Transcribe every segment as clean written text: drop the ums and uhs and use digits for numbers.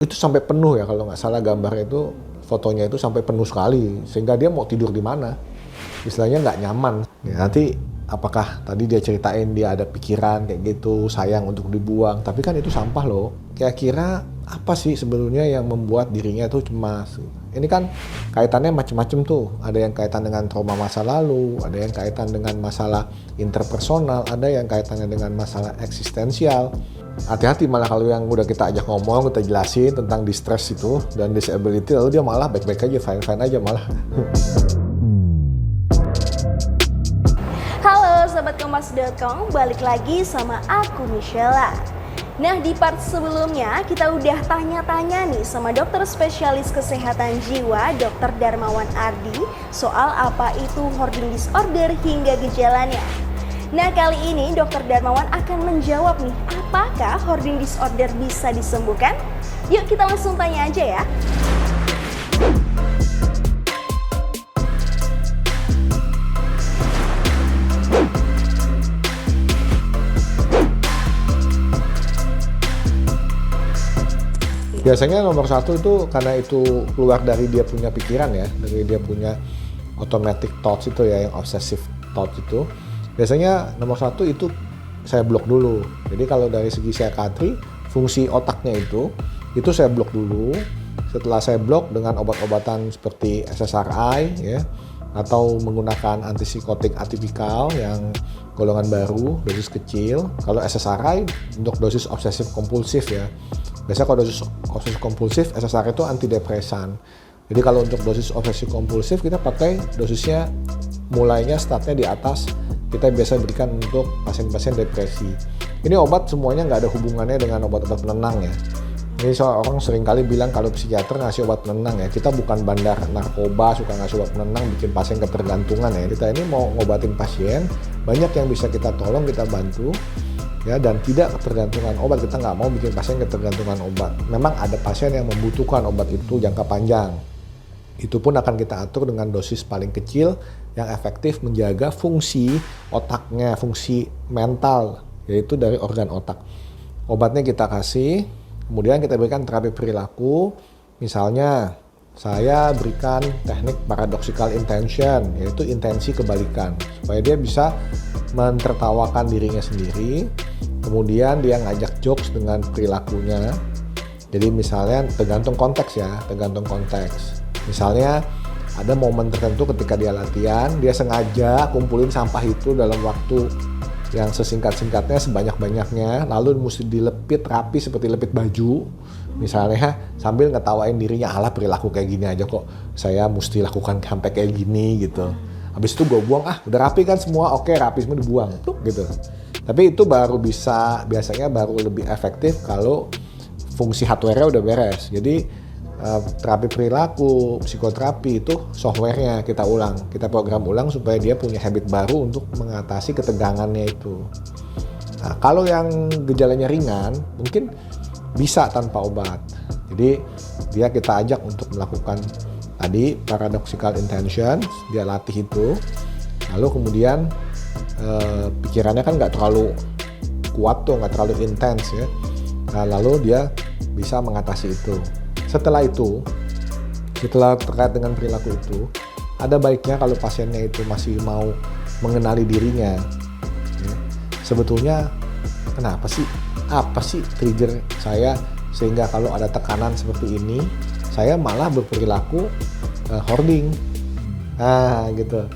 Itu sampai penuh ya kalau nggak salah gambarnya itu, fotonya itu sampai penuh sekali, sehingga dia mau tidur di mana, istilahnya nggak nyaman. Ya, nanti apakah tadi dia ceritain dia ada pikiran kayak gitu, sayang untuk dibuang, tapi kan itu sampah loh. Kira-kira apa sih sebenarnya yang membuat dirinya itu cemas? Ini kan kaitannya macam-macam tuh, ada yang kaitan dengan trauma masa lalu, ada yang kaitan dengan masalah interpersonal, ada yang kaitannya dengan masalah eksistensial. Hati-hati malah kalau yang udah kita ajak ngomong, kita jelasin tentang distress itu dan disability, lalu dia malah baik-baik aja, fine-fine aja malah. Halo Sobat Kompas.com, balik lagi sama aku Michella. Nah, di part sebelumnya kita udah tanya-tanya nih sama dokter spesialis kesehatan jiwa Dr. Darmawan Ardi soal apa itu hoarding disorder hingga gejalanya. Nah, kali ini Dr. Darmawan akan menjawab nih, apakah hoarding disorder bisa disembuhkan? Yuk kita langsung tanya aja ya. Biasanya nomor satu itu karena itu keluar dari dia punya pikiran ya, dari dia punya automatic thoughts itu ya, yang obsessive thoughts itu. Biasanya nomor satu itu saya blok dulu. Jadi kalau dari segi psikiatri, fungsi otaknya itu saya blok dulu. Setelah saya blok dengan obat-obatan seperti SSRI ya, atau menggunakan antipsikotik atipikal yang golongan baru, dosis kecil. Kalau SSRI untuk dosis obsesif kompulsif ya. Biasanya kalau dosis obsesif kompulsif, SSRI itu antidepresan. Jadi kalau untuk dosis obsesif kompulsif kita pakai dosisnya mulainya startnya di atas, kita biasa berikan untuk pasien-pasien depresi. Ini obat semuanya nggak ada hubungannya dengan obat-obat penenang ya. Ini orang seringkali bilang kalau psikiater ngasih obat penenang ya, kita bukan bandar narkoba suka ngasih obat penenang bikin pasien ketergantungan ya. Kita ini mau ngobatin pasien, banyak yang bisa kita tolong, kita bantu ya, dan tidak ketergantungan obat. Kita nggak mau bikin pasien ketergantungan obat. Memang ada pasien yang membutuhkan obat itu jangka panjang. Itu pun akan kita atur dengan dosis paling kecil yang efektif menjaga fungsi otaknya, fungsi mental, yaitu dari organ otak. Obatnya kita kasih, kemudian kita berikan terapi perilaku. Misalnya saya berikan teknik paradoxical intention, yaitu intensi kebalikan, supaya dia bisa mentertawakan dirinya sendiri. Kemudian dia ngajak jokes dengan perilakunya. Jadi misalnya tergantung konteks ya, tergantung konteks. Misalnya ada momen tertentu ketika dia latihan, dia sengaja kumpulin sampah itu dalam waktu yang sesingkat-singkatnya, sebanyak-banyaknya, lalu mesti dilepit rapi seperti lepit baju. Misalnya sambil ngetawain dirinya, alah perilaku kayak gini aja kok saya mesti lakukan sampai kayak gini gitu. Habis itu gue buang, udah rapi kan semua, oke rapi semua dibuang, gitu. Tapi itu baru biasanya baru lebih efektif kalau fungsi hardware-nya udah beres. Jadi terapi perilaku, psikoterapi itu softwarenya kita ulang, kita program ulang supaya dia punya habit baru untuk mengatasi ketegangannya itu. Nah, kalau yang gejalanya ringan, mungkin bisa tanpa obat. Jadi dia kita ajak untuk melakukan tadi paradoxical intention, dia latih itu, lalu kemudian pikirannya kan nggak terlalu kuat tuh, nggak terlalu intens ya. Nah, lalu dia bisa mengatasi itu. Setelah itu, setelah terkait dengan perilaku itu, ada baiknya kalau pasiennya itu masih mau mengenali dirinya. Ya, sebetulnya kenapa sih? Apa sih trigger saya sehingga kalau ada tekanan seperti ini, saya malah berperilaku hoarding. Nah, gitu.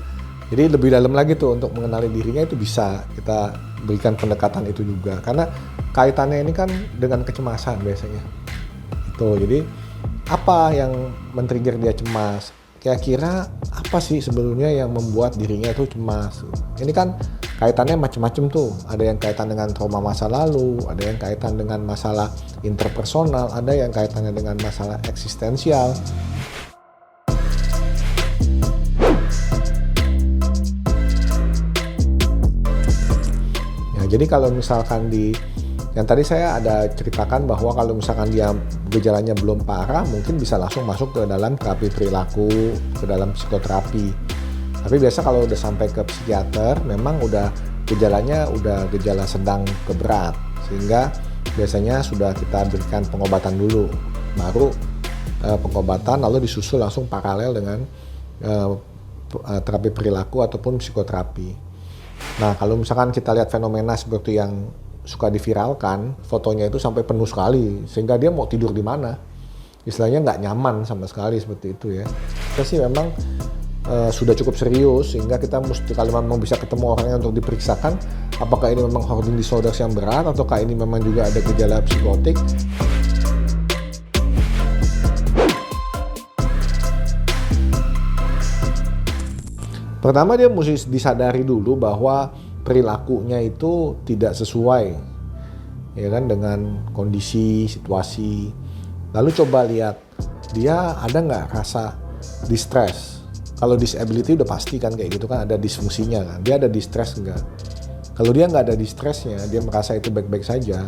Jadi lebih dalam lagi tuh untuk mengenali dirinya itu bisa kita berikan pendekatan itu juga. Karena kaitannya ini kan dengan kecemasan biasanya. Itu. Jadi apa yang men-trigger dia cemas? Kira-kira apa sih sebenarnya yang membuat dirinya itu cemas? Ini kan kaitannya macam-macam tuh. Ada yang kaitan dengan trauma masa lalu, ada yang kaitan dengan masalah interpersonal, ada yang kaitannya dengan masalah eksistensial. Ya, jadi kalau misalkan yang tadi saya ada ceritakan bahwa kalau misalkan dia gejalanya belum parah, mungkin bisa langsung masuk ke dalam terapi perilaku, ke dalam psikoterapi. Tapi biasa kalau udah sampai ke psikiater, memang udah gejalanya udah gejala sedang ke berat, sehingga biasanya sudah kita berikan pengobatan dulu. baru pengobatan lalu disusul langsung paralel dengan terapi perilaku ataupun psikoterapi. Nah, kalau misalkan kita lihat fenomena seperti yang suka diviralkan, fotonya itu sampai penuh sekali, sehingga dia mau tidur di mana. Istilahnya nggak nyaman sama sekali seperti itu ya. Kita sih memang sudah cukup serius, sehingga kita mesti kalau memang bisa ketemu orangnya untuk diperiksakan, apakah ini memang hoarding disorders yang berat, ataukah ini memang juga ada gejala psikotik. Pertama dia mesti disadari dulu bahwa perilakunya itu tidak sesuai ya kan dengan kondisi, situasi. Lalu coba lihat dia ada nggak rasa distress. Kalau disability udah pasti kan kayak gitu kan ada disfungsinya kan. Dia ada distress nggak? Kalau dia nggak ada distressnya, dia merasa itu baik-baik saja,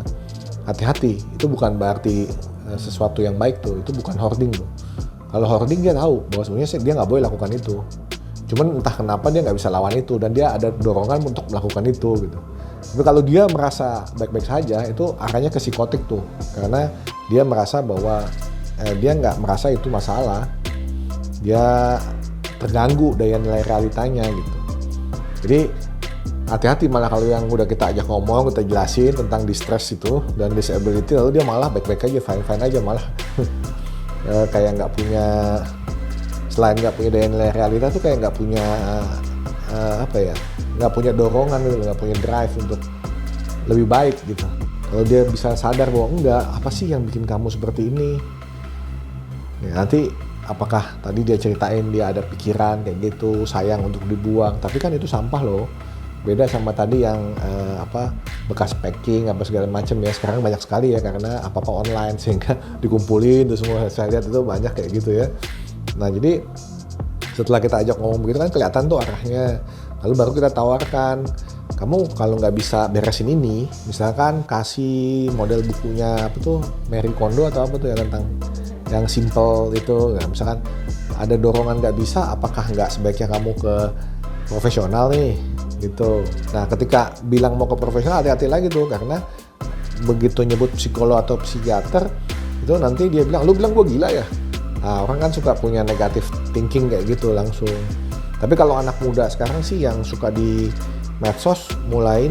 hati-hati. Itu bukan berarti sesuatu yang baik tuh. Itu bukan hoarding tuh. Kalau hoarding dia tahu bahwa sebenarnya dia nggak boleh lakukan itu. Cuman entah kenapa dia nggak bisa lawan itu dan dia ada dorongan untuk melakukan itu gitu. Tapi kalau dia merasa baik-baik saja, itu arahnya ke psikotik tuh, karena dia merasa bahwa dia nggak merasa itu masalah, dia terganggu daya nilai realitanya gitu. Jadi hati-hati malah kalau yang udah kita ajak ngomong, kita jelasin tentang distress itu dan disability, lalu dia malah baik-baik aja, fine-fine aja, malah kayak nggak punya. Selain nggak punya daya nilai realita tuh kayak nggak punya nggak punya dorongan gitu, nggak punya drive untuk lebih baik gitu. Kalau dia bisa sadar bahwa enggak, apa sih yang bikin kamu seperti ini? Ya, nanti apakah tadi dia ceritain dia ada pikiran kayak gitu, sayang untuk dibuang, tapi kan itu sampah loh. Beda sama tadi yang bekas packing apa segala macam ya. Sekarang banyak sekali ya karena apa-apa online sehingga dikumpulin tuh semua. Saya lihat itu banyak kayak gitu ya. Nah jadi setelah kita ajak ngomong begitu kan kelihatan tuh arahnya. Lalu baru kita tawarkan, kamu kalau nggak bisa beresin ini, misalkan kasih model bukunya apa tuh, Marie Kondo atau apa tuh ya tentang yang simple itu. Nah, misalkan ada dorongan nggak bisa, apakah nggak sebaiknya kamu ke profesional nih gitu. Nah ketika bilang mau ke profesional hati-hati lagi tuh, karena begitu nyebut psikolog atau psikiater itu nanti dia bilang, lu bilang gue gila ya. Nah, orang kan suka punya negatif thinking kayak gitu langsung. Tapi kalau anak muda sekarang sih yang suka di medsos mulai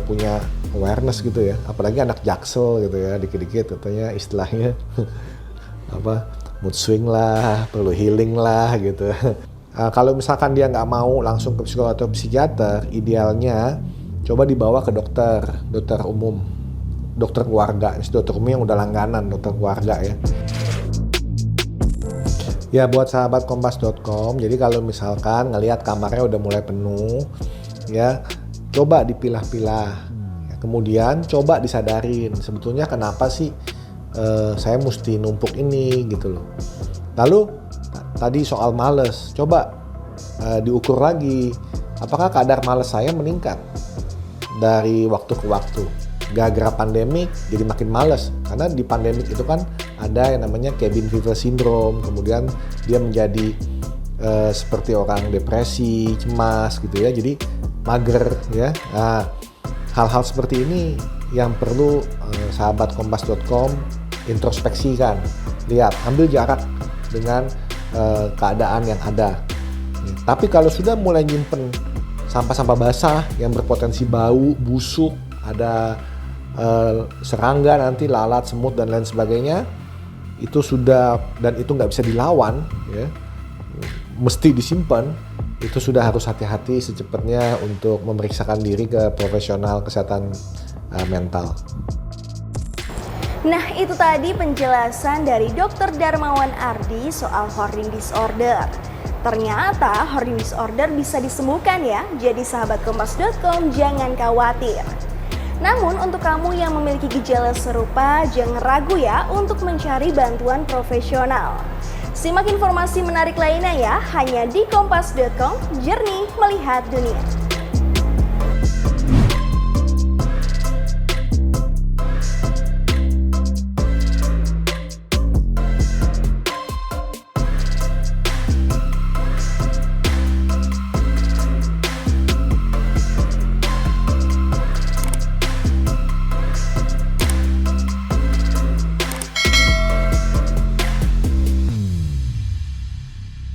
punya awareness gitu ya. Apalagi anak jaksel gitu ya, dikit-dikit katanya istilahnya mood swing lah, perlu healing lah gitu. Kalau misalkan dia nggak mau langsung ke psikolog atau psikiater, idealnya coba dibawa ke dokter umum, dokter keluarga. Dokter umum yang udah langganan, dokter keluarga ya. Ya buat sahabat kompas.com, jadi kalau misalkan ngelihat kamarnya udah mulai penuh, ya coba dipilah-pilah. Ya, kemudian coba disadarin, sebetulnya kenapa sih saya mesti numpuk ini gitu loh. Lalu tadi soal males, coba diukur lagi, apakah kadar males saya meningkat dari waktu ke waktu. Gara-gara pandemik jadi makin males, karena di pandemik itu kan ada yang namanya cabin fever syndrome, kemudian dia menjadi seperti orang depresi, cemas gitu ya, jadi mager ya. Nah, hal-hal seperti ini yang perlu sahabat kompas.com introspeksikan, lihat, ambil jarak dengan keadaan yang ada. Tapi kalau sudah mulai nyimpen sampah-sampah basah yang berpotensi bau, busuk, ada serangga nanti, lalat, semut dan lain sebagainya, itu sudah, dan itu nggak bisa dilawan ya, mesti disimpan, itu sudah harus hati-hati secepatnya untuk memeriksakan diri ke profesional kesehatan mental. Nah itu tadi penjelasan dari Dr. Darmawan Ardi soal hoarding disorder. Ternyata hoarding disorder bisa disembuhkan ya, jadi sahabat kompas.com jangan khawatir. Namun untuk kamu yang memiliki gejala serupa, jangan ragu ya untuk mencari bantuan profesional. Simak informasi menarik lainnya ya, hanya di kompas.com, jernih melihat dunia.